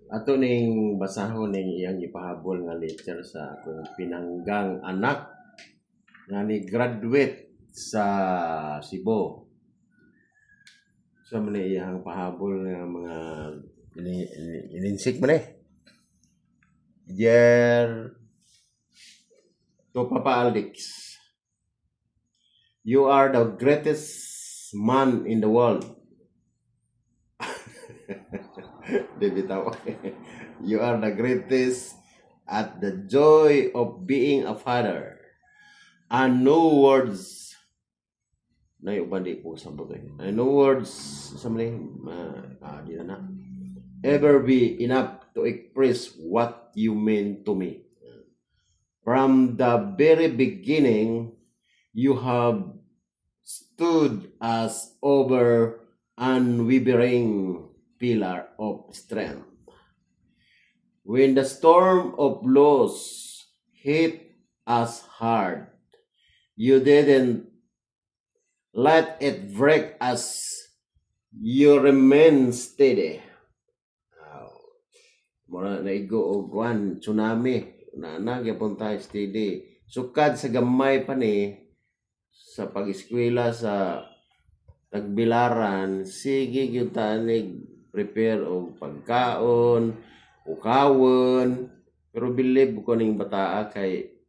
Ato ning basahon ning iyang ipahabol nga letter sa akong pinanggang anak nga ni graduate sa Cebu. Sa man iyang pahabol nga mga ininsik man Dear to Papa Alex, you are the greatest man in the world. Di bitaw. You are the greatest at the joy of being a father. And no words na yung bandi ko sa bagay. And no words sa mali di na ever be enough to express what you mean to me. From the very beginning, you have stood as over unwavering pillar of strength. When the storm of loss hit us hard, you didn't let it break us. You remain steady. Mura na igo og kwan tsunami na nagyapon tayo steady. Sukad sa gamay pa ni sa pag-eskwela sa Tagbilaran, sige gyud tanig prepare og pagkaon, ukawon, pero believe ko ning bataa kay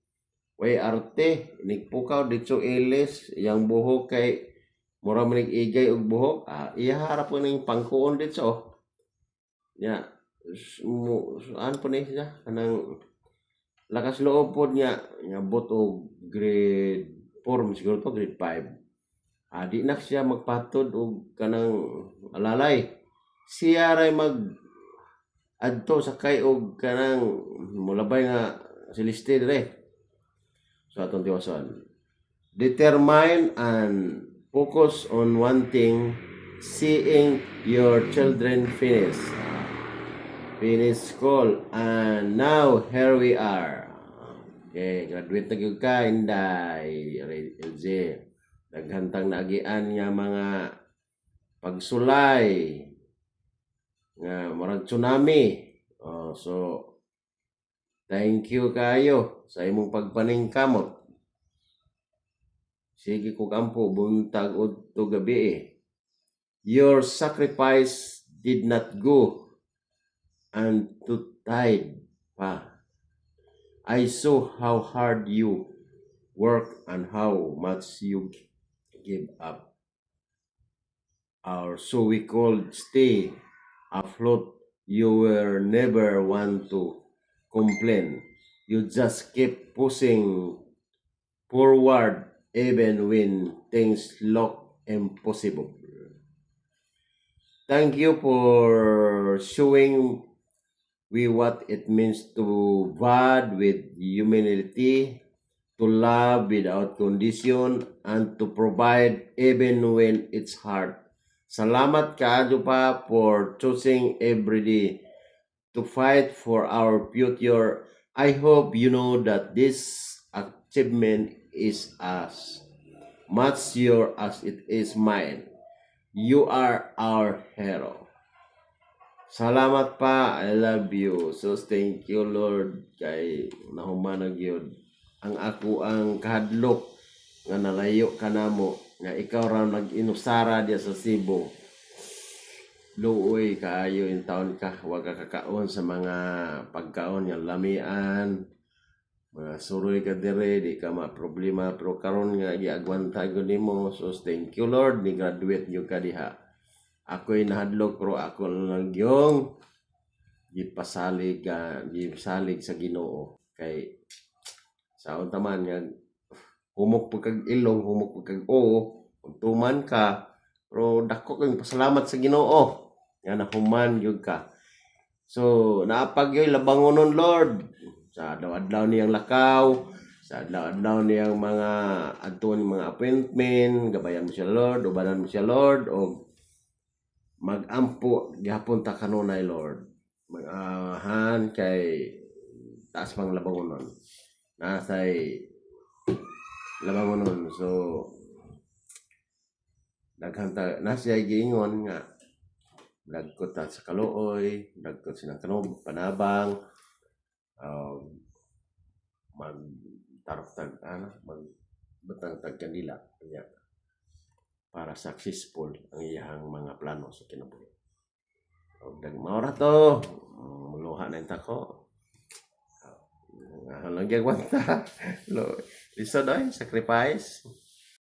way arte, nigpukaw dito ilis, yang buhok kay mura man igay og buhok, iya harap ko ning pangkuon dito. Ya, ano po ni siya, kanang lakas loob po niya, nyabot og grade 4, siguro to grade 5. Di na siya magpatod og kanang alalay. Siya ray mag adto sakay og kanang mulabay nga siliste dire. So atong tiwason. Determine and focus on one thing, seeing your children finish school, and now here we are. Okay, graduate na gyud ka, Inday, LJ. Naghantang naagian nga mga pagsulay nga marang tsunami. So thank you kayo sa imong pagpaningkamot. Sige ko kampo buntag udto gabi. Your sacrifice did not go untied pa. I saw how hard you work and how much you give up. So we could stay afloat. You were never one to complain. You just keep pushing forward even when things look impossible. Thank you for showing we what it means to God with humility, to love without condition, and to provide even when it's hard. Salamat kaadyo pa for choosing every day to fight for our future. I hope you know that this achievement is as much yours as it is mine. You are our hero. Salamat pa, I love you. So thank you Lord kay nahumanag yun ang ako ang kahadlok nga nalayo ka namo nga ikaw raw nag-inusara diya sa Cebu. Luoy kaayo in taon ka, wag ka kakaon sa mga pagkaon nga lamian, mga suroy ka dire, di ka ma-problema, pero karon nga giagwanta gyud nimo. So thank you Lord, ni graduate gyud ka diha. Ako'y nahadlok pero ako lang yung gipasalig sa Ginoo kay sa taman nga humok pagkag ilong, humok pagkag tuman ka, pero dako kang pasalamat sa Ginoo nga nahuman gyud ka. So naapag yoy labangonon Lord sa adlaw-adlaw niyang lakaw, sa adlaw-adlaw niyang mga adtuon mga appointment, gabayan mo siya Lord, ubanan mo siya Lord, o magampo gihapon ta kanunay Lord. Magahan kay taas pang labangonon. Nasay labangonon. So naghanta na siya giingon nga nagkot ta sa Kaluoy, nagkot silang kanog panabang, mag tarok tag ano, mag batang tag kanila kanya para successful ang iyang mga plano sa kinabuhi. Og maura to, muluha na ta ko. Lang gyud ta. Lisod ay sacrifice.